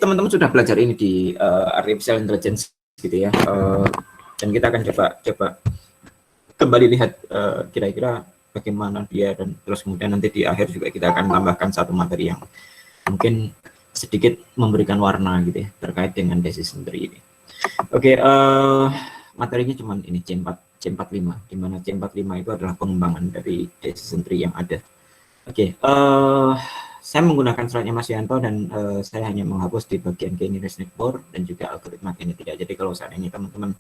teman-teman sudah belajar ini di artificial intelligence gitu ya, dan kita akan coba kembali lihat kira-kira bagaimana dia, dan terus kemudian nanti di akhir juga kita akan tambahkan satu materi yang mungkin sedikit memberikan warna gitu ya terkait dengan decision tree ini. Oke, materinya cuma ini C45, di mana C45 itu adalah pengembangan dari decision tree yang ada. Oke, saya menggunakan slide-nya Mas Yanto, dan saya hanya menghapus di bagian K-nearest neighbor dan juga algoritma genetika. Jadi kalau saat ini teman-teman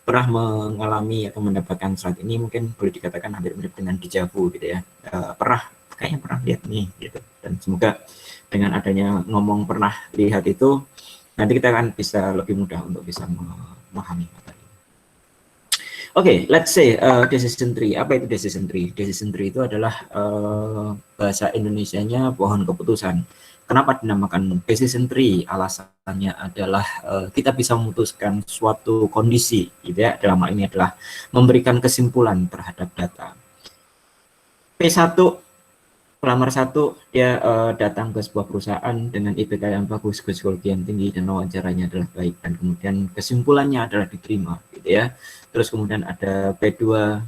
pernah mengalami atau mendapatkan slide ini, mungkin boleh dikatakan hampir mirip dengan deja vu gitu ya. Kayaknya pernah lihat nih gitu. Dan semoga dengan adanya ngomong pernah lihat itu, nanti kita akan bisa lebih mudah untuk bisa memahami materi. Oke, let's say decision tree. Apa itu decision tree? Decision tree itu adalah bahasa Indonesianya pohon keputusan. Kenapa dinamakan decision tree? Alasannya adalah kita bisa memutuskan suatu kondisi, gitu ya. Dalam hal ini adalah memberikan kesimpulan terhadap data. P1, pelamar 1, dia datang ke sebuah perusahaan dengan IPK yang bagus, psikologi yang tinggi, dan wawancaranya adalah baik, dan kemudian kesimpulannya adalah diterima, gitu ya. Terus kemudian ada P2,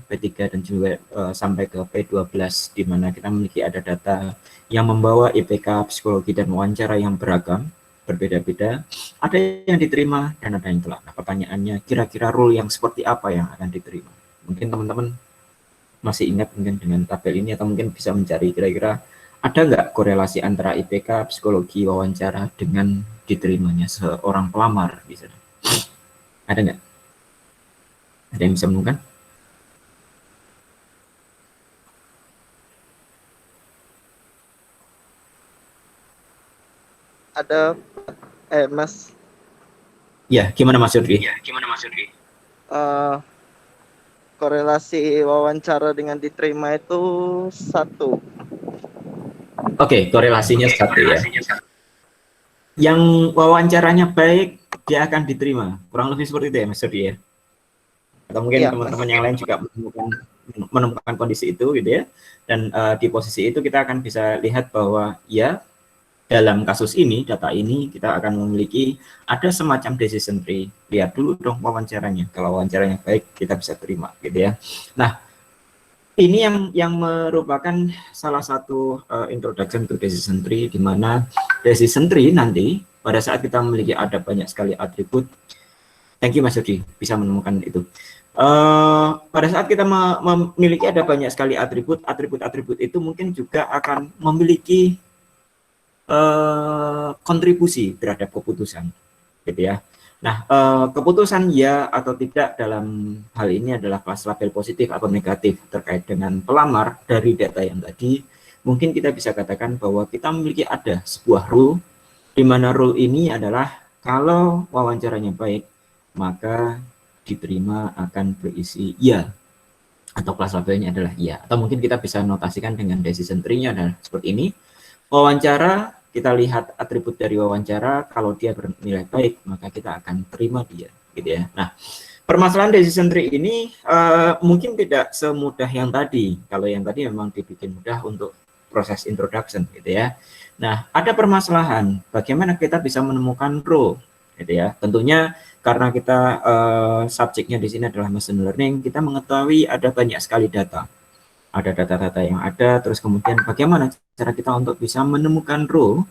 P3, dan juga sampai ke P12, di mana kita memiliki ada data yang membawa IPK, psikologi, dan wawancara yang beragam, berbeda-beda. Ada yang diterima dan ada yang tolak. Nah, pertanyaannya, kira-kira role yang seperti apa yang akan diterima? Mungkin teman-teman masih ingat mungkin dengan tabel ini, atau mungkin bisa mencari kira-kira ada nggak korelasi antara IPK, psikologi, wawancara dengan diterimanya seorang pelamar? Bisa. Ada nggak? Ada yang bisa menemukan? Ada, Mas. Ya, gimana Mas Yudri? Korelasi wawancara dengan diterima itu 1. Oke, korelasinya 1 ya. Yang wawancaranya baik, dia akan diterima. Kurang lebih seperti itu ya Mas Yudri ya? Atau mungkin teman-teman yang lain juga menemukan kondisi itu gitu ya. Dan di posisi itu kita akan bisa lihat bahwa ya, dalam kasus ini, data ini kita akan memiliki ada semacam decision tree. Lihat dulu dong wawancaranya. Kalau wawancaranya baik, kita bisa terima gitu ya. Nah, ini yang merupakan salah satu introduction to decision tree, di mana decision tree nanti pada saat kita memiliki ada banyak sekali atribut. Thank you Mas Yudi, bisa menemukan itu. Pada saat kita memiliki ada banyak sekali atribut itu mungkin juga akan memiliki kontribusi terhadap keputusan, gitu ya. Nah, keputusan ya atau tidak dalam hal ini adalah kelas label positif atau negatif terkait dengan pelamar dari data yang tadi. Mungkin kita bisa katakan bahwa kita memiliki ada sebuah rule, di mana rule ini adalah kalau wawancaranya baik, maka diterima akan berisi ya, atau kelas labelnya adalah ya. Atau mungkin kita bisa notasikan dengan decision tree-nya adalah seperti ini. Wawancara, kita lihat atribut dari wawancara, kalau dia bernilai baik, maka kita akan terima dia, gitu ya. Nah, permasalahan decision tree ini mungkin tidak semudah yang tadi. Kalau yang tadi memang dibikin mudah untuk proses introduction, gitu ya. Nah, ada permasalahan, bagaimana kita bisa menemukan role, gitu ya. Tentunya karena kita subjeknya di sini adalah machine learning, kita mengetahui ada banyak sekali data. Ada data-data yang ada, terus kemudian bagaimana cara kita untuk bisa menemukan role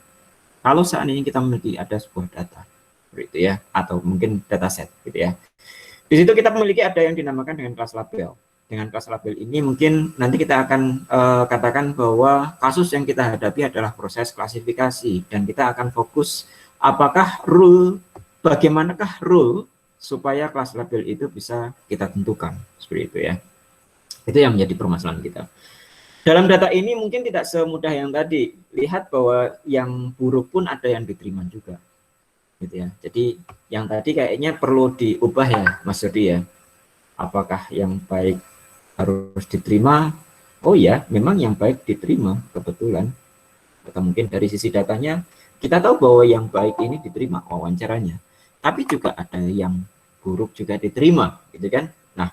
kalau seandainya kita memiliki ada sebuah data, gitu ya, atau mungkin dataset, gitu ya. Di situ kita memiliki ada yang dinamakan dengan kelas label. Dengan kelas label ini mungkin nanti kita akan katakan bahwa kasus yang kita hadapi adalah proses klasifikasi, dan kita akan fokus apakah rule, bagaimanakah rule supaya kelas label itu bisa kita tentukan, seperti itu ya. Itu yang menjadi permasalahan kita. Dalam data ini mungkin tidak semudah yang tadi. Lihat bahwa yang buruk pun ada yang diterima juga, gitu ya. Jadi yang tadi kayaknya perlu diubah ya Mas Yodi ya. Apakah yang baik harus diterima? Oh ya, memang yang baik diterima kebetulan. Atau mungkin dari sisi datanya kita tahu bahwa yang baik ini diterima wawancaranya. Tapi juga ada yang buruk juga diterima, gitu kan? Nah,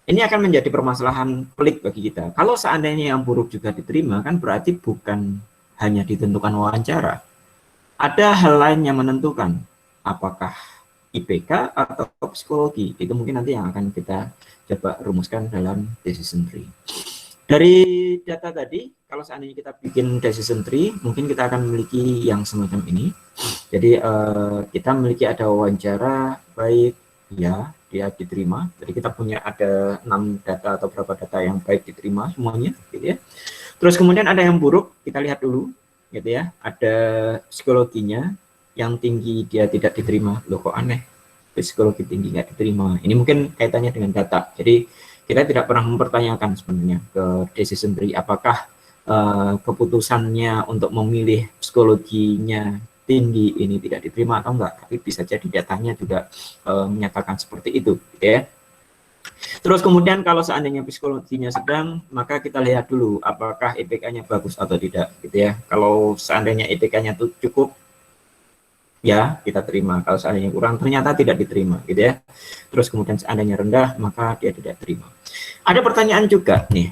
ini akan menjadi permasalahan pelik bagi kita. Kalau seandainya yang buruk juga diterima, kan berarti bukan hanya ditentukan wawancara, ada hal lain yang menentukan apakah IPK atau psikologi. Itu mungkin nanti yang akan kita coba rumuskan dalam decision tree. Dari data tadi, kalau seandainya kita bikin decision tree, mungkin kita akan memiliki yang semacam ini. Jadi kita memiliki ada wawancara baik, ya dia diterima. Jadi kita punya ada 6 data atau berapa data yang baik diterima semuanya, gitu ya. Terus kemudian ada yang buruk, kita lihat dulu, gitu ya. Ada psikologinya yang tinggi dia tidak diterima. Loh kok aneh, psikologi tinggi nggak diterima. Ini mungkin kaitannya dengan data. Jadi kita tidak pernah mempertanyakan sebenarnya ke decision tree apakah keputusannya untuk memilih psikologinya tinggi ini tidak diterima atau enggak, tapi bisa jadi datanya juga menyatakan seperti itu, gitu ya. Terus kemudian kalau seandainya psikologinya sedang, maka kita lihat dulu apakah IPK-nya bagus atau tidak, gitu ya. Kalau seandainya IPK-nya itu cukup, ya kita terima. Kalau seandainya kurang, ternyata tidak diterima, gitu ya. Terus kemudian seandainya rendah, maka dia tidak terima. Ada pertanyaan juga nih,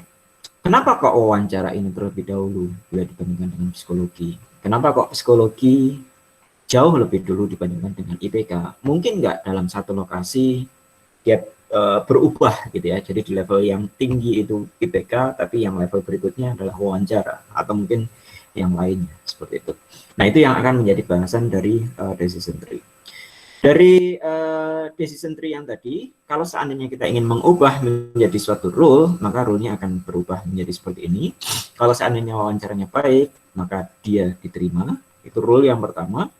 kenapa kok wawancara ini terlebih dahulu bila dibandingkan dengan psikologi? Kenapa kok psikologi jauh lebih dulu dibandingkan dengan IPK? Mungkin nggak dalam satu lokasi dia berubah gitu ya. Jadi di level yang tinggi itu IPK, tapi yang level berikutnya adalah wawancara atau mungkin yang lainnya seperti itu. Nah, itu yang akan menjadi bahasan dari decision tree. Dari decision tree yang tadi, kalau seandainya kita ingin mengubah menjadi suatu rule, maka rule-nya akan berubah menjadi seperti ini. Kalau seandainya wawancaranya baik, maka dia diterima. Itu rule yang pertama.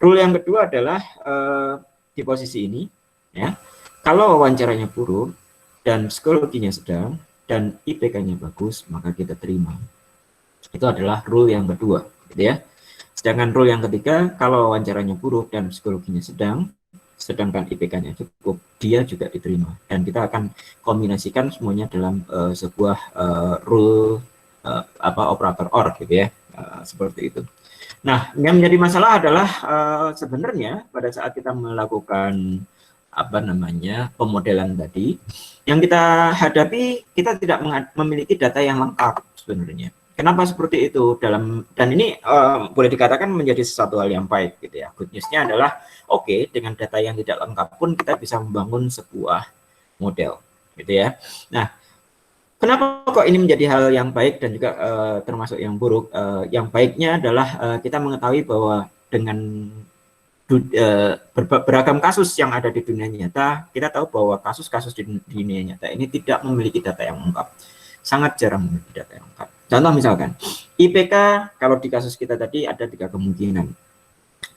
Rule yang kedua adalah di posisi ini, ya. Kalau wawancaranya buruk dan psikologinya sedang dan IPK-nya bagus, maka kita terima. Itu adalah rule yang kedua, gitu ya. Sedangkan rule yang ketiga, kalau wawancaranya buruk dan psikologinya sedang, sedangkan IPK-nya cukup, dia juga diterima. Dan kita akan kombinasikan semuanya dalam sebuah rule operator OR, gitu ya, seperti itu. Nah, yang menjadi masalah adalah sebenarnya pada saat kita melakukan pemodelan tadi, yang kita hadapi kita tidak memiliki data yang lengkap sebenarnya. Kenapa seperti itu? Dan ini boleh dikatakan menjadi sesuatu hal yang baik, gitu ya. Good news-nya adalah dengan data yang tidak lengkap pun kita bisa membangun sebuah model, gitu ya. Nah, kenapa kok ini menjadi hal yang baik dan juga termasuk yang buruk? Yang baiknya adalah kita mengetahui bahwa dengan beragam kasus yang ada di dunia nyata, kita tahu bahwa kasus-kasus di dunia nyata ini tidak memiliki data yang lengkap. Sangat jarang memiliki data yang lengkap. Contoh misalkan, IPK kalau di kasus kita tadi ada 3 kemungkinan.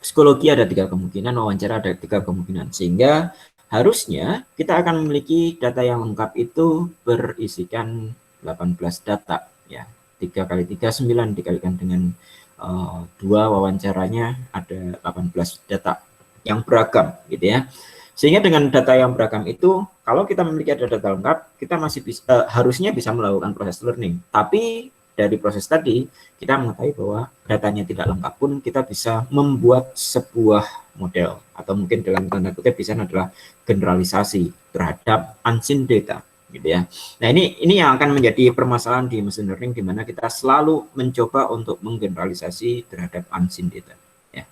Psikologi ada 3 kemungkinan, wawancara ada 3 kemungkinan. Sehingga harusnya kita akan memiliki data yang lengkap itu berisikan 18 data. Ya, 3 kali 3, 9 dikalikan dengan 2 wawancaranya ada 18 data yang beragam, gitu ya. Sehingga dengan data yang beragam itu, kalau kita memiliki data lengkap, kita masih harusnya bisa melakukan proses learning. Tapi dari proses tadi, kita mengetahui bahwa datanya tidak lengkap pun kita bisa membuat sebuah model, atau mungkin dalam tanda kutip di sana adalah generalisasi terhadap unseen data, gitu ya. Nah, ini yang akan menjadi permasalahan di machine learning, di mana kita selalu mencoba untuk menggeneralisasi terhadap unseen data. Ya.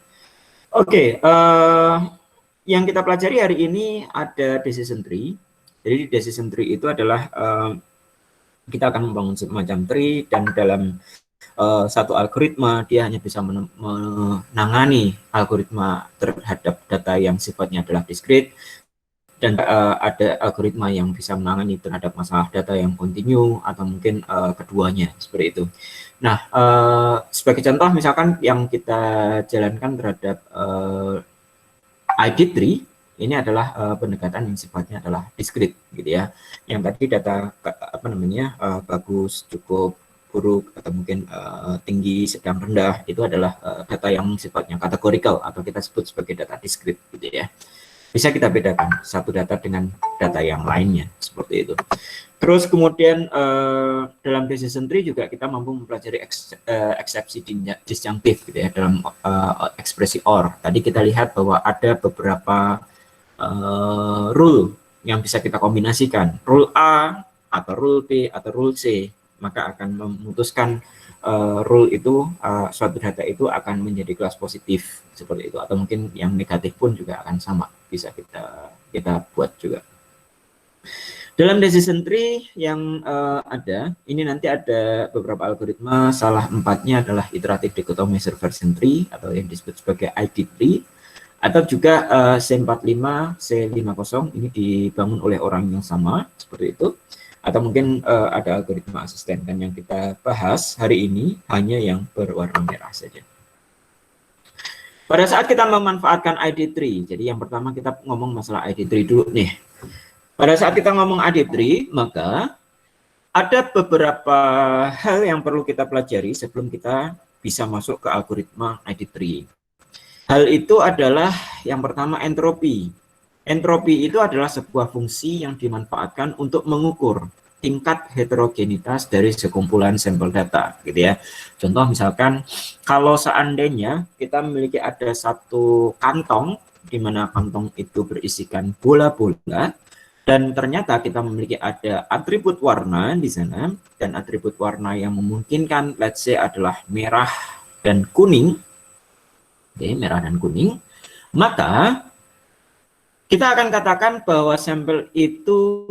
Yang kita pelajari hari ini ada decision tree. Jadi decision tree itu adalah kita akan membangun semacam tree, dan dalam satu algoritma dia hanya bisa menangani algoritma terhadap data yang sifatnya adalah discrete, dan ada algoritma yang bisa menangani terhadap masalah data yang kontinu atau mungkin keduanya, seperti itu. Nah, sebagai contoh misalkan yang kita jalankan terhadap ID tree, ini adalah pendekatan yang sifatnya adalah discrete, gitu ya. Yang tadi data bagus, cukup, buruk, atau mungkin tinggi, sedang, rendah, itu adalah data yang sifatnya kategorikal atau kita sebut sebagai data discrete, gitu ya. Bisa kita bedakan satu data dengan data yang lainnya, seperti itu. Terus kemudian dalam decision tree juga kita mampu mempelajari eksepsi disjunctive, gitu ya, dalam ekspresi OR. Tadi kita lihat bahwa ada beberapa rule yang bisa kita kombinasikan, rule A atau rule B atau rule C, maka akan memutuskan rule itu suatu data itu akan menjadi kelas positif seperti itu, atau mungkin yang negatif pun juga akan sama, bisa kita buat juga. Dalam decision tree yang ada, ini nanti ada beberapa algoritma, salah 4-nya adalah iterative dichotomy version tree atau yang disebut sebagai ID tree, atau juga C45, C50 ini dibangun oleh orang yang sama seperti itu, atau mungkin ada algoritma asisten. Dan yang kita bahas hari ini hanya yang berwarna merah saja. Pada saat kita memanfaatkan ID tree, jadi yang pertama kita ngomong masalah ID tree dulu nih. Pada saat kita ngomong ID tree, maka ada beberapa hal yang perlu kita pelajari sebelum kita bisa masuk ke algoritma ID tree. Hal itu adalah yang pertama entropi. Entropi itu adalah sebuah fungsi yang dimanfaatkan untuk mengukur tingkat heterogenitas dari sekumpulan sampel data, gitu ya. Contoh misalkan kalau seandainya kita memiliki ada satu kantong di mana kantong itu berisikan bola-bola, dan ternyata kita memiliki ada atribut warna di sana, dan atribut warna yang memungkinkan let's say adalah merah dan kuning. Oke, merah dan kuning. Maka kita akan katakan bahwa sampel itu,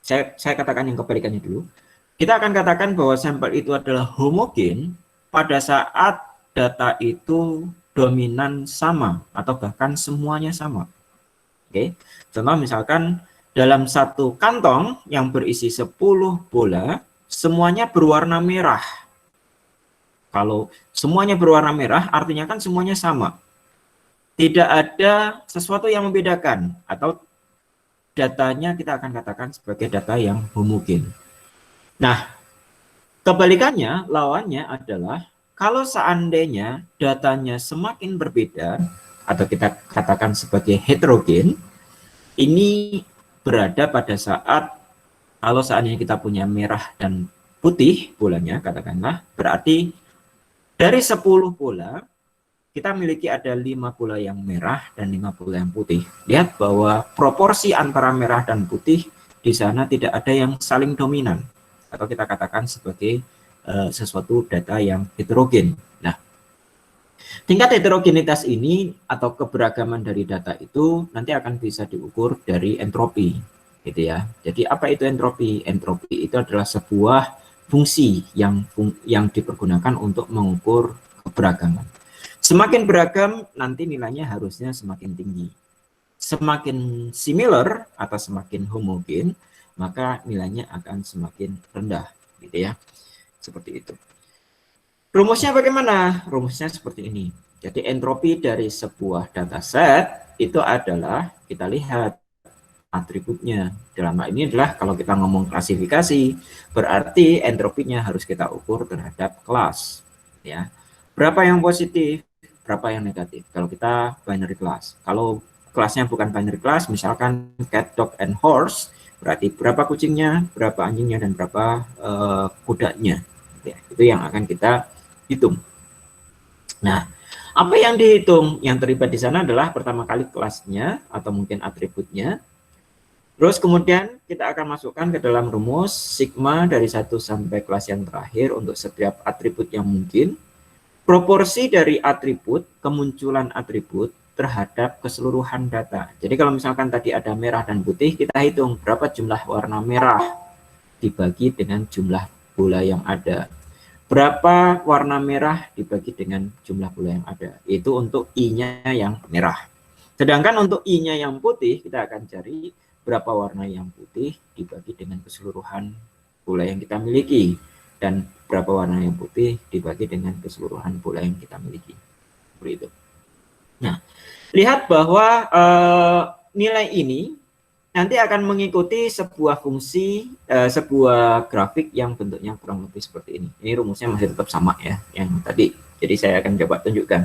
saya katakan yang kebalikannya dulu. Kita akan katakan bahwa sampel itu adalah homogen pada saat data itu dominan sama atau bahkan semuanya sama. Oke, contoh misalkan dalam satu kantong yang berisi 10 bola, semuanya berwarna merah. Kalau semuanya berwarna merah, artinya kan semuanya sama. Tidak ada sesuatu yang membedakan, atau datanya kita akan katakan sebagai data yang homogen. Nah, kebalikannya, lawannya adalah kalau seandainya datanya semakin berbeda, atau kita katakan sebagai heterogen, ini berada pada saat kalau seandainya kita punya merah dan putih bolanya, katakanlah, berarti dari 10 bola kita miliki ada 5 bola yang merah dan 5 bola yang putih. Lihat bahwa proporsi antara merah dan putih di sana tidak ada yang saling dominan, atau kita katakan sebagai sesuatu data yang heterogen. Nah, tingkat heterogenitas ini atau keberagaman dari data itu nanti akan bisa diukur dari entropi, gitu ya. Jadi apa itu entropi? Entropi itu adalah sebuah fungsi yang dipergunakan untuk mengukur keberagaman. Semakin beragam nanti nilainya harusnya semakin tinggi. Semakin similar atau semakin homogen, maka nilainya akan semakin rendah, gitu ya. Seperti itu. Rumusnya bagaimana? Rumusnya seperti ini. Jadi entropi dari sebuah dataset itu adalah, kita lihat atributnya. Dalam hal ini adalah kalau kita ngomong klasifikasi, berarti entropinya harus kita ukur terhadap kelas. Ya. Berapa yang positif, berapa yang negatif. Kalau kita binary class. Kalau kelasnya bukan binary class, misalkan cat, dog, and horse, berarti berapa kucingnya, berapa anjingnya, dan berapa kudanya. Ya, itu yang akan kita hitung. Nah, apa yang dihitung? Yang terlibat di sana adalah pertama kali kelasnya atau mungkin atributnya. Terus kemudian kita akan masukkan ke dalam rumus sigma dari 1 sampai kelas yang terakhir untuk setiap atribut yang mungkin. Proporsi dari atribut, kemunculan atribut terhadap keseluruhan data. Jadi kalau misalkan tadi ada merah dan putih, kita hitung berapa jumlah warna merah dibagi dengan jumlah bola yang ada. Berapa warna merah dibagi dengan jumlah bola yang ada. Itu untuk I-nya yang merah. Sedangkan untuk I-nya yang putih, kita akan cari berapa warna yang putih dibagi dengan keseluruhan bola yang kita miliki. Dan berapa warna yang putih dibagi dengan keseluruhan bola yang kita miliki. Seperti itu. Nah, lihat bahwa nilai ini nanti akan mengikuti sebuah fungsi, sebuah grafik yang bentuknya kurang lebih seperti ini. Ini rumusnya masih tetap sama ya, yang tadi. Jadi saya akan coba tunjukkan.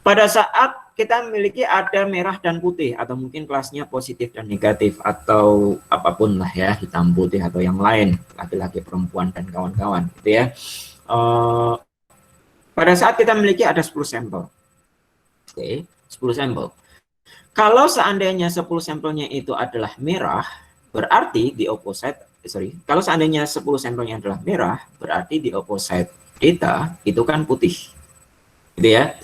Pada saat kita memiliki ada merah dan putih, atau mungkin kelasnya positif dan negatif, atau apapun lah ya, hitam putih atau yang lain, laki-laki, perempuan, dan kawan-kawan, gitu ya. Pada saat kita memiliki ada 10 sampel. Oke, 10 sampel. Kalau seandainya 10 sampelnya itu adalah merah, berarti di opposite kalau seandainya 10 sampelnya adalah merah, berarti di opposite data itu kan putih, gitu ya.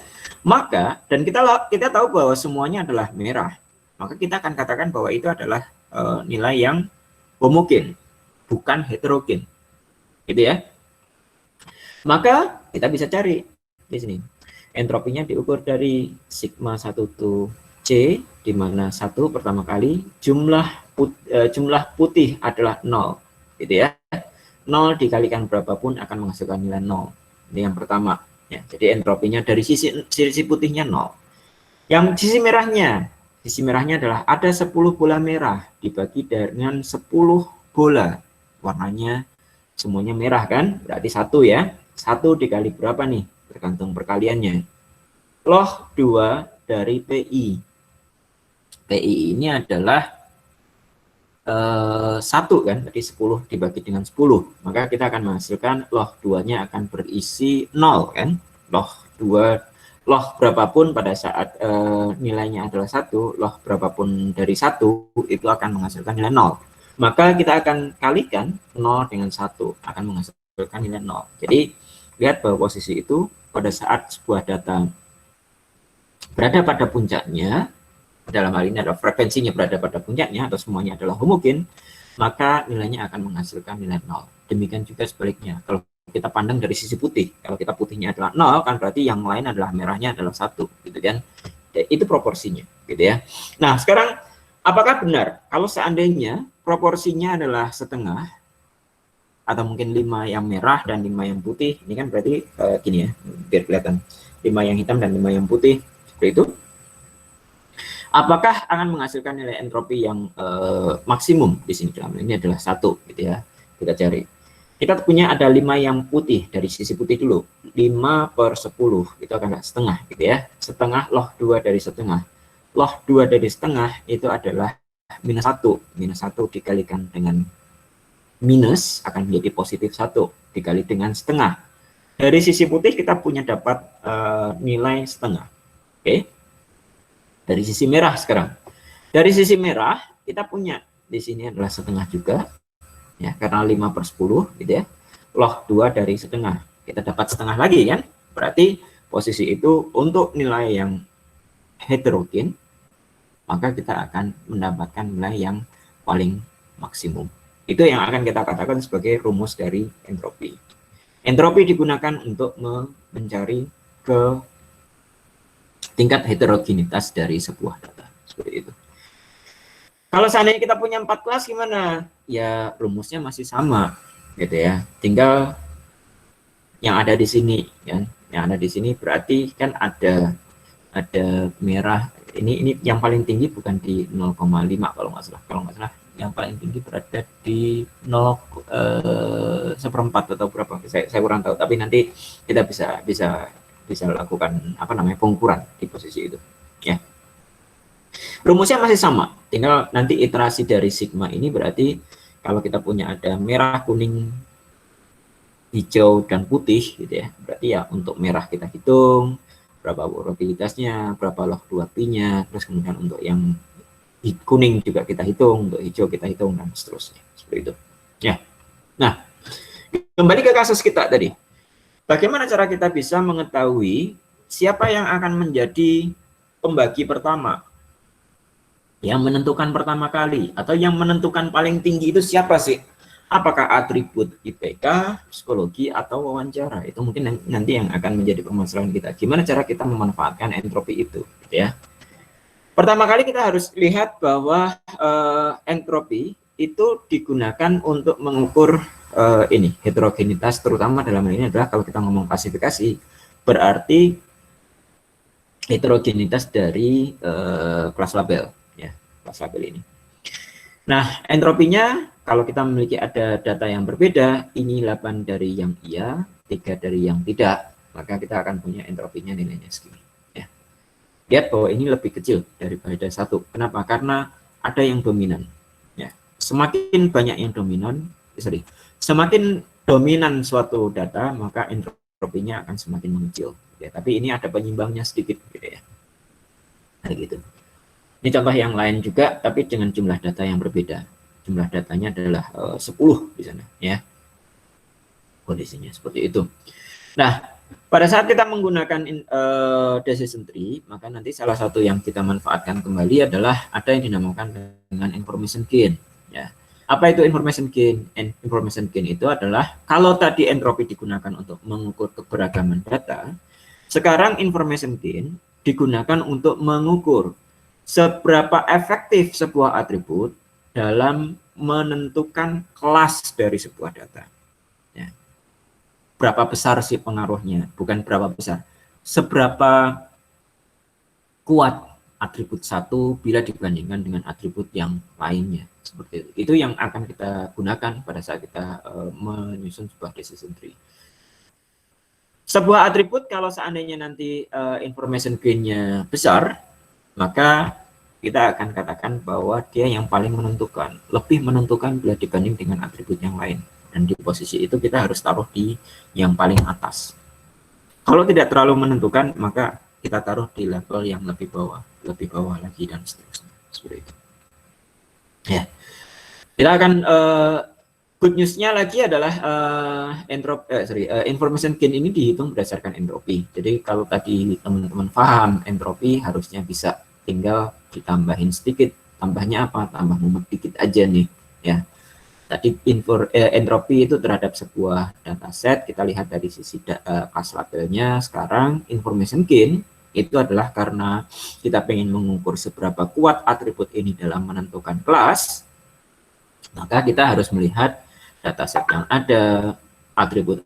Maka, dan kita tahu bahwa semuanya adalah merah, maka kita akan katakan bahwa itu adalah nilai yang homogen, bukan heterogen, gitu ya. Maka kita bisa cari di sini. Entropinya diukur dari sigma 1 to C, di mana 1 pertama kali jumlah putih adalah 0, gitu ya. 0 dikalikan berapapun akan menghasilkan nilai 0. Ini yang pertama. Ya, jadi entropinya dari sisi putihnya 0. Yang sisi merahnya adalah ada 10 bola merah dibagi dengan 10 bola. Warnanya semuanya merah kan? Berarti 1 ya. 1 dikali berapa nih? Tergantung perkaliannya. Log 2 dari PI. PI ini adalah 1 kan, jadi 10 dibagi dengan 10, maka kita akan menghasilkan log 2-nya akan berisi 0 kan. Log 2, log berapapun pada saat nilainya adalah 1, log berapapun dari 1 itu akan menghasilkan nilai 0. Maka kita akan kalikan 0 dengan 1, akan menghasilkan nilai 0. Jadi lihat bahwa posisi itu pada saat sebuah data berada pada puncaknya, dalam hal ini adalah frekuensinya berada pada puncaknya atau semuanya adalah homogen, maka nilainya akan menghasilkan nilai 0. Demikian juga sebaliknya. Kalau kita pandang dari sisi putih, kalau kita putihnya adalah 0, kan berarti yang lain adalah merahnya adalah 1, gitu kan. Itu proporsinya, gitu ya. Nah, sekarang apakah benar kalau seandainya proporsinya adalah setengah, atau mungkin 5 yang merah dan 5 yang putih, ini kan berarti gini ya, biar kelihatan, 5 yang hitam dan 5 yang putih, seperti itu. Apakah akan menghasilkan nilai entropi yang maksimum di sini? Ini adalah 1, gitu ya. Kita cari. Kita punya ada 5 yang putih, dari sisi putih dulu. 5/10, itu adalah setengah, gitu ya. Setengah log 2 dari setengah. Log 2 dari setengah itu adalah minus 1. Minus 1 dikalikan dengan minus akan menjadi positif 1 dikali dengan setengah. Dari sisi putih kita punya dapat nilai setengah. Oke. Dari sisi merah sekarang. Dari sisi merah kita punya di sini adalah setengah juga. Ya, karena 5/10 gitu ya. Log 2 dari setengah. Kita dapat setengah lagi kan? Berarti posisi itu untuk nilai yang heterogen, maka kita akan mendapatkan nilai yang paling maksimum. Itu yang akan kita katakan sebagai rumus dari entropi. Entropi digunakan untuk mencari ke tingkat heterogenitas dari sebuah data, seperti itu. Kalau seandainya kita punya 4 kelas gimana? Ya rumusnya masih sama, gitu ya. Tinggal yang ada di sini, kan? Yang ada di sini berarti kan ada merah. Ini yang paling tinggi bukan di 0,5 kalau nggak salah. Kalau nggak salah, yang paling tinggi berada di 0,1/4 atau berapa? Saya kurang tahu. Tapi nanti kita bisa lakukan pengukuran di posisi itu ya. Rumusnya masih sama, tinggal nanti iterasi dari sigma ini berarti kalau kita punya ada merah, kuning, hijau dan putih gitu ya, berarti ya untuk merah kita hitung berapa probabilitasnya, berapa log 2pi-nya, terus kemudian untuk yang kuning juga kita hitung, untuk hijau kita hitung dan seterusnya, seperti itu ya. Nah, kembali ke kasus kita tadi. Bagaimana cara kita bisa mengetahui siapa yang akan menjadi pembagi pertama? Yang menentukan pertama kali atau yang menentukan paling tinggi itu siapa sih? Apakah atribut IPK, psikologi, atau wawancara? Itu mungkin nanti yang akan menjadi permasalahan kita. Gimana cara kita memanfaatkan entropi itu, gitu ya? Pertama kali kita harus lihat bahwa entropi itu digunakan untuk mengukur heterogenitas, terutama dalam hal ini adalah kalau kita ngomong klasifikasi, berarti heterogenitas dari kelas label, ya, kelas label ini. Nah, entropinya kalau kita memiliki ada data yang berbeda, ini 8 dari yang iya, 3 dari yang tidak, maka kita akan punya entropinya nilainya segini. Ya. Lihat bahwa ini lebih kecil daripada 1. Kenapa? Karena ada yang dominan. Ya. Semakin banyak yang dominan, semakin dominan suatu data, maka entropinya akan semakin mengecil. Ya, tapi ini ada penyimbangnya sedikit, gitu ya. Nah, gitu. Ini contoh yang lain juga, tapi dengan jumlah data yang berbeda. jumlah datanya adalah 10 di sana ya. Kondisinya seperti itu. Nah, pada saat kita menggunakan decision tree, maka nanti salah satu yang kita manfaatkan kembali adalah ada yang dinamakan dengan information gain ya. Apa itu information gain? Information gain itu adalah kalau tadi entropi digunakan untuk mengukur keberagaman data, sekarang information gain digunakan untuk mengukur seberapa efektif sebuah atribut dalam menentukan kelas dari sebuah data. Ya. Berapa besar sih pengaruhnya? Bukan berapa besar, seberapa kuat atribut satu bila dibandingkan dengan atribut yang lainnya. Seperti itu. Itu yang akan kita gunakan pada saat kita menyusun sebuah decision tree. Sebuah atribut kalau seandainya nanti information gain-nya besar, maka kita akan katakan bahwa dia yang paling menentukan, lebih menentukan bila dibanding dengan atribut yang lain. Dan di posisi itu kita harus taruh di yang paling atas. Kalau tidak terlalu menentukan, maka kita taruh di level yang lebih bawah lagi dan seterusnya. Seperti itu. Ya, kita akan good news-nya lagi adalah information gain ini dihitung berdasarkan entropi. Jadi kalau tadi teman-teman paham entropi, harusnya bisa tinggal ditambahin sedikit. Tambahnya apa? Tambah mumet dikit aja nih ya. Tadi entropi itu terhadap sebuah dataset, kita lihat dari sisi class labelnya. Sekarang information gain itu adalah karena kita pengen mengukur seberapa kuat atribut ini dalam menentukan kelas, maka kita harus melihat dataset yang ada, atribut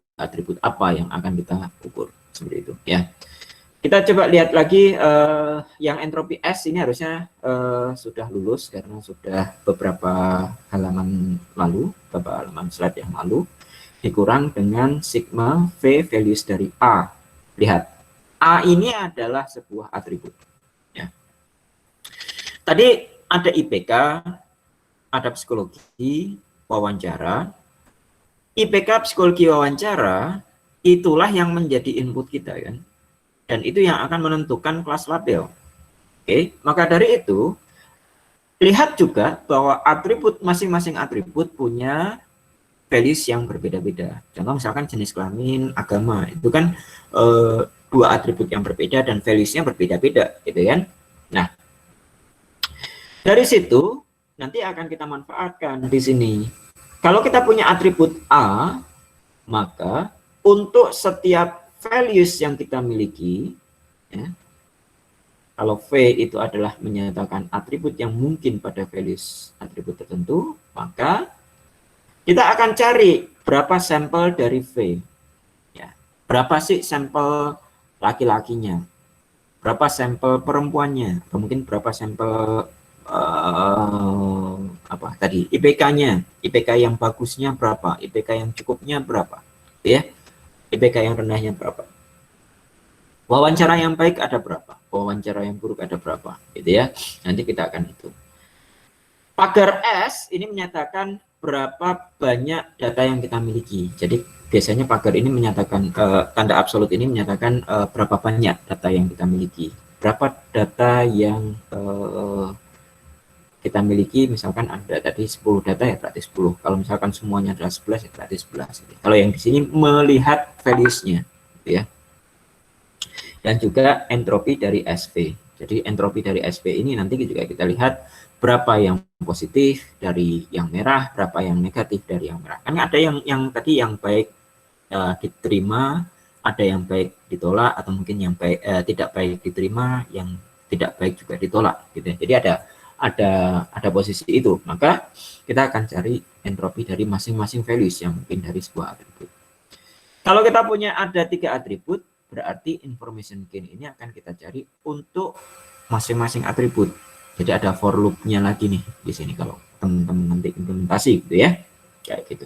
apa yang akan kita ukur, seperti itu ya. Kita coba lihat lagi yang entropi S ini harusnya sudah lulus karena sudah beberapa halaman lalu, beberapa halaman slide yang lalu, dikurang dengan sigma V values dari A. Lihat, A ini adalah sebuah atribut. Ya. Tadi ada IPK, ada psikologi, wawancara. IPK, psikologi, wawancara, itulah yang menjadi input kita kan. Dan itu yang akan menentukan kelas label. Oke, maka dari itu, lihat juga bahwa atribut, masing-masing atribut punya values yang berbeda-beda. Contoh misalkan jenis kelamin, agama, itu kan dua atribut yang berbeda dan values-nya berbeda-beda, gitu kan. Nah, dari situ nanti akan kita manfaatkan di sini. Kalau kita punya atribut A, maka untuk setiap values yang kita miliki, ya, kalau V itu adalah menyatakan atribut yang mungkin pada values atribut tertentu, maka kita akan cari berapa sampel dari V. Ya, berapa sih sampel laki-lakinya, berapa sampel perempuannya, atau mungkin berapa sampel apa tadi IPK-nya, IPK yang bagusnya berapa, IPK yang cukupnya berapa, ya. IPK yang rendahnya berapa, wawancara yang baik ada berapa, wawancara yang buruk ada berapa, gitu ya. Nanti kita akan hitung. Pagar S ini menyatakan berapa banyak data yang kita miliki. Jadi biasanya pagar ini menyatakan tanda absolut ini menyatakan berapa banyak data yang kita miliki, berapa data yang kita miliki. Misalkan ada tadi 10 data ya berarti 10. Kalau misalkan semuanya adalah 11 ya berarti 11. Kalau yang di sini melihat values-nya, gitu ya. Dan juga entropi dari SV. Jadi entropi dari SV ini nanti juga kita lihat berapa yang positif dari yang merah, berapa yang negatif dari yang merah. Kan ada yang tadi yang baik diterima, ada yang baik ditolak, atau mungkin yang baik tidak baik diterima, yang tidak baik juga ditolak, gitu ya. Jadi ada posisi itu, maka kita akan cari entropi dari masing-masing values yang mungkin dari sebuah atribut. Kalau kita punya ada 3 atribut, berarti information gain ini akan kita cari untuk masing-masing atribut. Jadi ada for loop-nya lagi nih di sini kalau teman-teman nanti implementasi, gitu ya, kayak gitu.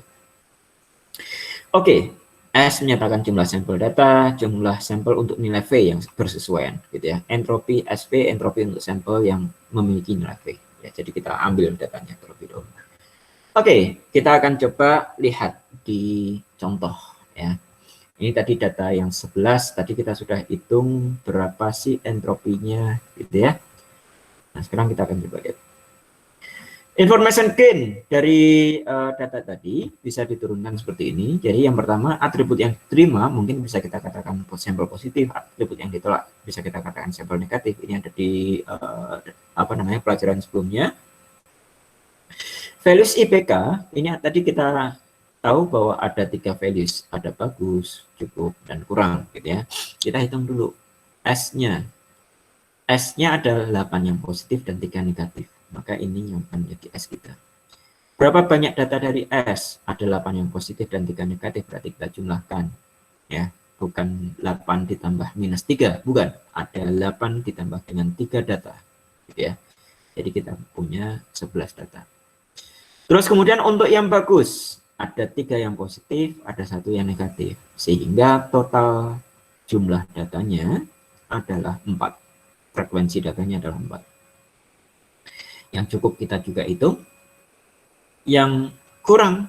Oke. S menyatakan jumlah sampel data, jumlah sampel untuk nilai V yang bersesuaian, gitu ya. Entropi SV, entropi untuk sampel yang memiliki nilai V. Ya, jadi kita ambil datanya terlebih dahulu. Oke, kita akan coba lihat di contoh, ya. Ini tadi data yang 11, tadi kita sudah hitung berapa sih entropinya, gitu ya. Nah, sekarang kita akan coba lihat. Information gain dari data tadi bisa diturunkan seperti ini. Jadi yang pertama, atribut yang diterima mungkin bisa kita katakan sampel positif, atribut yang ditolak bisa kita katakan sampel negatif. Ini ada di pelajaran sebelumnya. Values IPK ini tadi kita tahu bahwa ada 3 values, ada bagus, cukup, dan kurang, gitu ya. Kita hitung dulu S-nya. S-nya ada 8 yang positif dan 3 negatif. Maka ini yang akan menjadi S kita. Berapa banyak data dari S? Ada 8 yang positif dan 3 negatif, berarti kita jumlahkan. Ya, bukan 8 ditambah minus 3, bukan. Ada 8 ditambah dengan 3 data. Gitu ya. Jadi kita punya 11 data. Terus kemudian untuk yang bagus, ada 3 yang positif, ada 1 yang negatif. Sehingga total jumlah datanya adalah 4. Frekuensi datanya adalah 4. Yang cukup kita juga hitung, yang kurang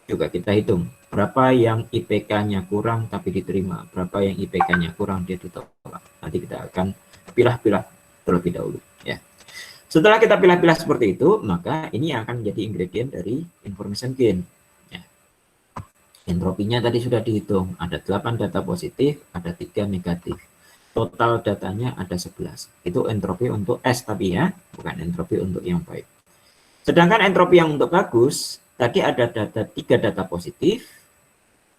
juga kita hitung. Berapa yang IPK-nya kurang tapi diterima, berapa yang IPK-nya kurang dia ditolak. Nanti kita akan pilah-pilah terlebih dahulu. Ya. Setelah kita pilah-pilah seperti itu, maka ini akan menjadi ingredient dari information gain. Ya. Entropinya tadi sudah dihitung, ada 8 data positif, ada 3 negatif. Total datanya ada 11. Itu entropi untuk S tapi ya, bukan entropi untuk yang baik. Sedangkan entropi yang untuk bagus, tadi ada 3 data positif,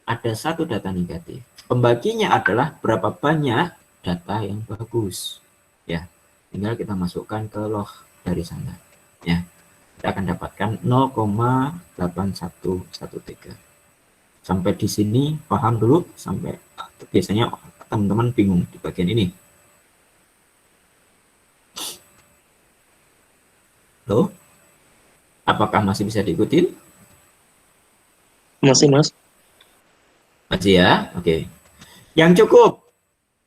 ada 1 data negatif. Pembaginya adalah berapa banyak data yang bagus. Ya, tinggal kita masukkan ke log dari sana. Ya, kita akan dapatkan 0,8113. Sampai di sini paham dulu, sampai biasanya teman-teman bingung di bagian ini. Loh? Apakah masih bisa diikuti? Masih, Mas. Masih ya? Oke. Yang cukup.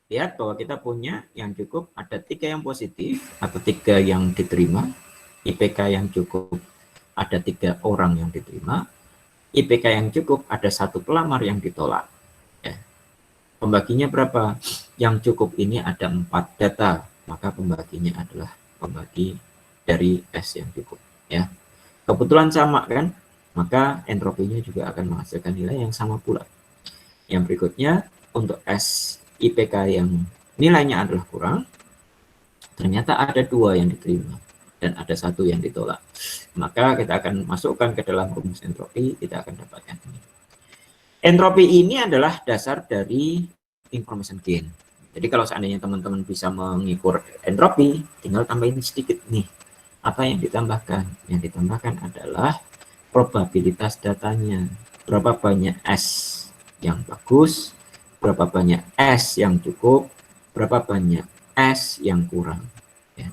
Lihat bahwa kita punya yang cukup ada 3 yang positif atau 3 yang diterima. IPK yang cukup ada 3 orang yang diterima. IPK yang cukup ada 1 pelamar yang ditolak. Pembaginya berapa? Yang cukup ini ada 4 data, maka pembaginya adalah pembagi dari S yang cukup. Ya, kebetulan sama kan? Maka entropinya juga akan menghasilkan nilai yang sama pula. Yang berikutnya untuk S IPK yang nilainya adalah kurang, ternyata ada 2 yang diterima dan ada 1 yang ditolak. Maka kita akan masukkan ke dalam rumus entropi, kita akan dapatkan ini. Entropi ini adalah dasar dari information gain. Jadi kalau seandainya teman-teman bisa mengukur entropi, tinggal tambahin sedikit nih. Apa yang ditambahkan? Yang ditambahkan adalah probabilitas datanya. Berapa banyak S yang bagus, berapa banyak S yang cukup, berapa banyak S yang kurang. Ya.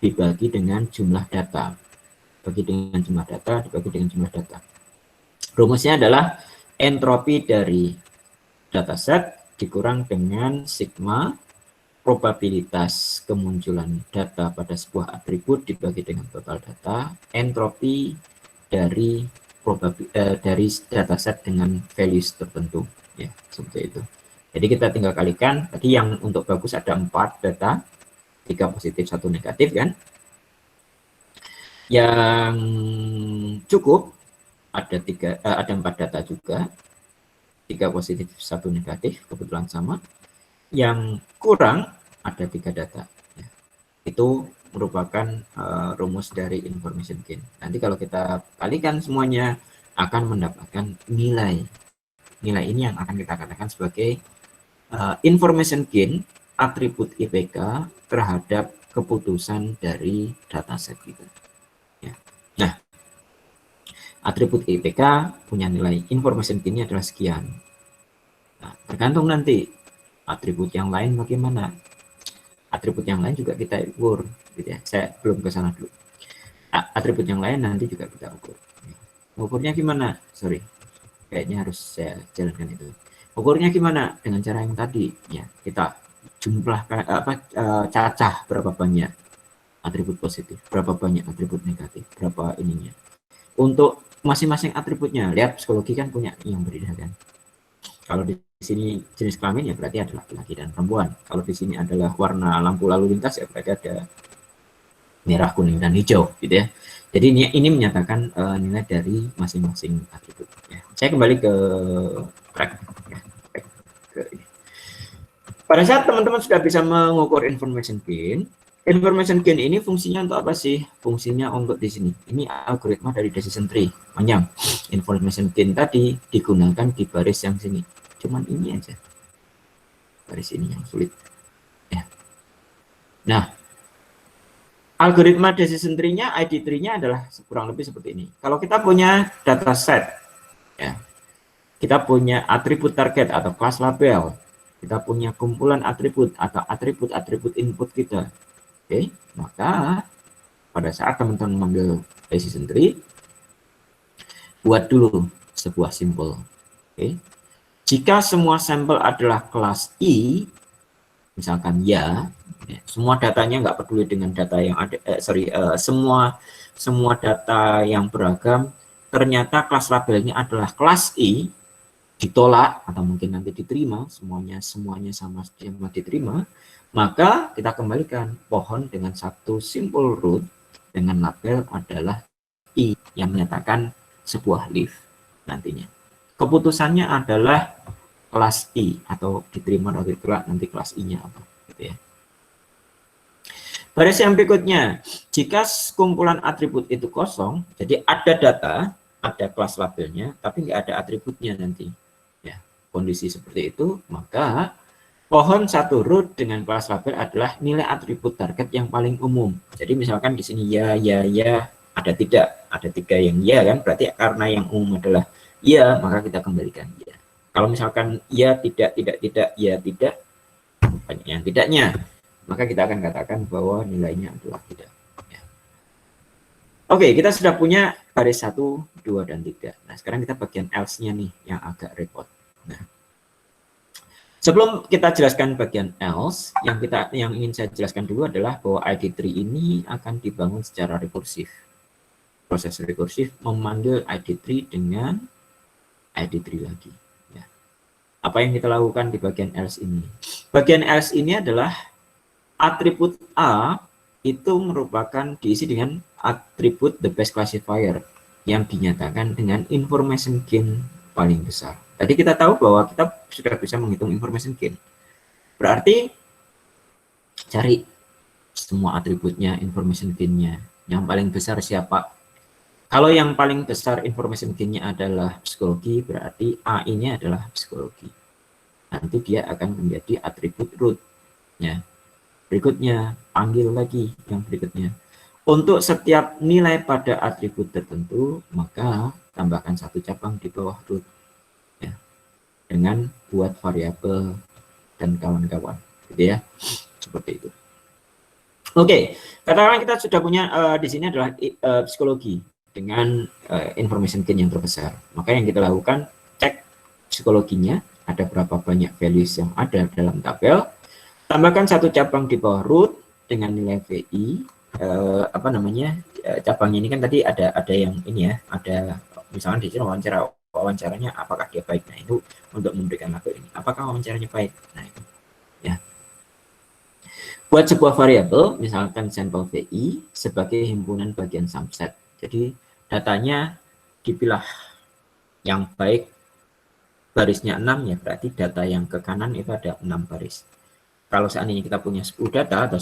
Dibagi dengan jumlah data. Bagi dengan jumlah data, dibagi dengan jumlah data. Rumusnya adalah entropi dari dataset dikurang dengan sigma probabilitas kemunculan data pada sebuah atribut dibagi dengan total data, entropi dari dataset dengan values tertentu, ya seperti itu. Jadi kita tinggal kalikan. Tadi yang untuk bagus ada 4 data, 3 positif 1 negatif kan. Yang cukup ada 4 data juga, 3 positif 1 negatif, kebetulan sama. Yang kurang ada 3 data. Ya. Itu merupakan rumus dari information gain. Nanti kalau kita kalikan semuanya akan mendapatkan nilai. Nilai ini yang akan kita katakan sebagai information gain atribut IPK terhadap keputusan dari dataset kita. Ya. Nah, atribut IPK punya nilai information gain-nya adalah sekian. Nah, tergantung nanti atribut yang lain bagaimana. Atribut yang lain juga kita ukur, gitu ya. Saya belum ke sana dulu. Atribut yang lain nanti juga kita ukur. Ukurnya gimana? Sorry, kayaknya harus saya jalankan itu. Ukurnya gimana? Dengan cara yang tadi, ya. Kita jumlahkan cacah berapa banyak atribut positif, berapa banyak atribut negatif, berapa ininya. Untuk masing-masing atributnya, lihat psikologi kan punya yang berbeda kan. Kalau di sini jenis kelamin ya berarti ada laki-laki dan perempuan. Kalau di sini adalah warna lampu lalu lintas ya berarti ada merah, kuning, dan hijau, gitu ya. Jadi ini menyatakan nilai dari masing-masing atribut. Ya. Saya kembali ke track. Ya. Ke ini. Pada saat teman-teman sudah bisa mengukur information gain ini fungsinya untuk apa sih? Fungsinya untuk di sini. Ini algoritma dari decision tree. Panjang. Information gain tadi digunakan di baris yang sini. Cuman ini aja. Baris ini yang sulit. Ya. Nah, algoritma decision tree-nya, ID tree-nya adalah kurang lebih seperti ini. Kalau kita punya data set, ya, kita punya atribut target atau kelas label, kita punya kumpulan atribut atau atribut-atribut input kita. Oke, maka pada saat teman-teman mengambil decision tree, buat dulu sebuah simbol. Oke. Jika semua sampel adalah kelas I, misalkan ya, semua datanya nggak peduli dengan data yang ada, semua data yang beragam, ternyata kelas labelnya adalah kelas I, ditolak atau mungkin nanti diterima, semuanya sama diterima, maka kita kembalikan pohon dengan satu simple root dengan label adalah I yang menyatakan sebuah leaf nantinya. Keputusannya adalah kelas I atau diterima atau ditolak, nanti kelas I-nya apa, gitu ya. Baris yang berikutnya, jika kumpulan atribut itu kosong, jadi ada data, ada kelas labelnya, tapi nggak ada atributnya nanti. Ya, kondisi seperti itu, maka pohon satu root dengan kelas label adalah nilai atribut target yang paling umum. Jadi misalkan di sini ya, ada tidak, ada 3 yang ya kan, berarti karena yang umum adalah ya, maka kita kembalikan ya. Kalau misalkan ya, tidak, ya, tidak, banyak yang tidaknya, maka kita akan katakan bahwa nilainya adalah tidak. Ya. Oke, kita sudah punya baris 1, 2, dan 3. Nah, sekarang kita bagian else-nya nih yang agak repot. Nah, sebelum kita jelaskan bagian else, yang ingin saya jelaskan dulu adalah bahwa ID tree ini akan dibangun secara rekursif. Proses rekursif memanggil ID tree dengan ID tree lagi. Ya. Apa yang kita lakukan di bagian else ini? Bagian else ini adalah atribut A itu merupakan diisi dengan atribut the best classifier yang dinyatakan dengan information gain paling besar. Tadi kita tahu bahwa kita sudah bisa menghitung information gain. Berarti cari semua atributnya, information gain-nya. Yang paling besar siapa? Kalau yang paling besar information gain-nya adalah psikologi, berarti A ini adalah psikologi. Nanti dia akan menjadi atribut root. Ya. Berikutnya, panggil lagi yang berikutnya. Untuk setiap nilai pada atribut tertentu, maka tambahkan satu cabang di bawah root. Ya. Dengan buat variabel dan kawan-kawan. Gitu ya. Seperti itu. Oke, katakanlah kita sudah punya di sini adalah psikologi dengan information gain yang terbesar. Maka yang kita lakukan, cek psikologinya, ada berapa banyak values yang ada dalam tabel, tambahkan satu cabang di bawah root dengan nilai VI, cabangnya ini kan tadi ada yang ini ya, ada misalnya di sini wawancaranya apakah dia baik. Nah, itu untuk memberikan label ini. Apakah wawancaranya baik? Nah, itu ya. Buat sebuah variabel, misalkan sampel VI sebagai himpunan bagian subset. Jadi datanya dipilah yang baik barisnya 6 ya, berarti data yang ke kanan itu ada 6 baris. Kalau seandainya kita punya 10 data atau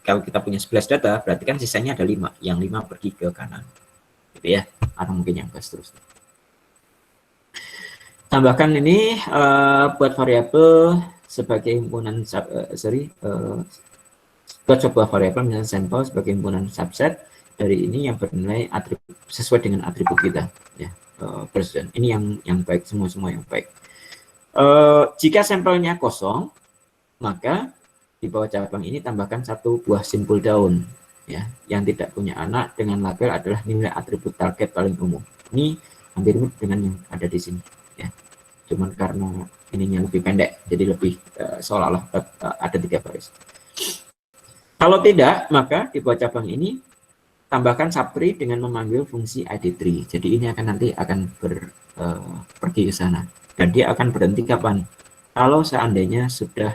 kalau kita punya 11 data, berarti kan sisanya ada 5, yang 5 pergi ke kanan. Gitu ya, atau mungkin yang ke seterusnya. Tambahkan ini buat variabel sebagai himpunan buat sebuah variabel misalnya sampel sebagai himpunan subset dari ini yang bernilai atribut sesuai dengan atribut kita ya. Ini yang baik, semua yang baik. Jika sampelnya kosong, maka di bawah cabang ini tambahkan satu buah simpul daun ya, yang tidak punya anak dengan label adalah nilai atribut target paling umum. Ini hampir mirip dengan yang ada di sini ya. Cuman karena ininya lebih pendek, jadi lebih seolah-olah ada 3 baris. Kalau tidak, maka di bawah cabang ini tambahkan subtree dengan memanggil fungsi ID tree. Jadi ini nanti akan pergi ke sana. Dan dia akan berhenti kapan? Kalau seandainya sudah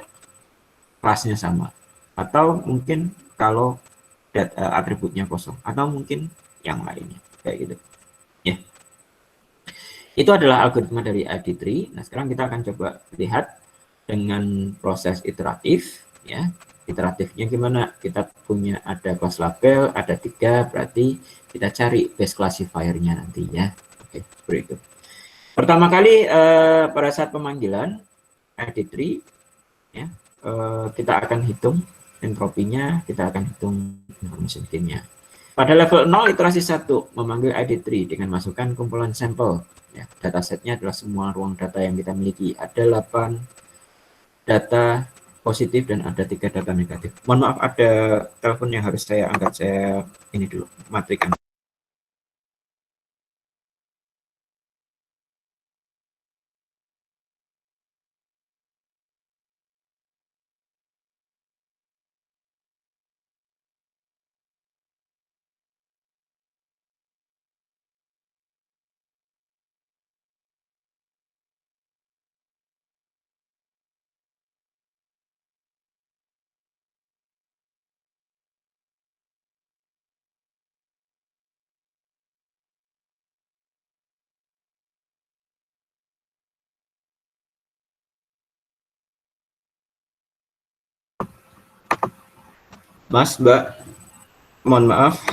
kelasnya sama. Atau mungkin kalau atributnya kosong, atau mungkin yang lainnya kayak gitu ya. Itu adalah algoritma dari ID tree. Nah, sekarang kita akan coba lihat dengan proses iteratif ya. Iteratifnya gimana? Kita punya ada class label, ada 3, berarti kita cari base classifier-nya nanti ya. Oke, berikut. Pertama kali pada saat pemanggilan ID tree ya, kita akan hitung entropinya, kita akan hitung information gain-nya. Pada level 0 iterasi 1 memanggil ID tree dengan masukkan kumpulan sampel. Ya, datasetnya adalah semua ruang data yang kita miliki. Ada 8 data positif dan ada 3 data negatif. Mohon maaf, ada telepon yang harus saya angkat. Saya ini dulu, matikan. Mas, Mbak, mohon maaf.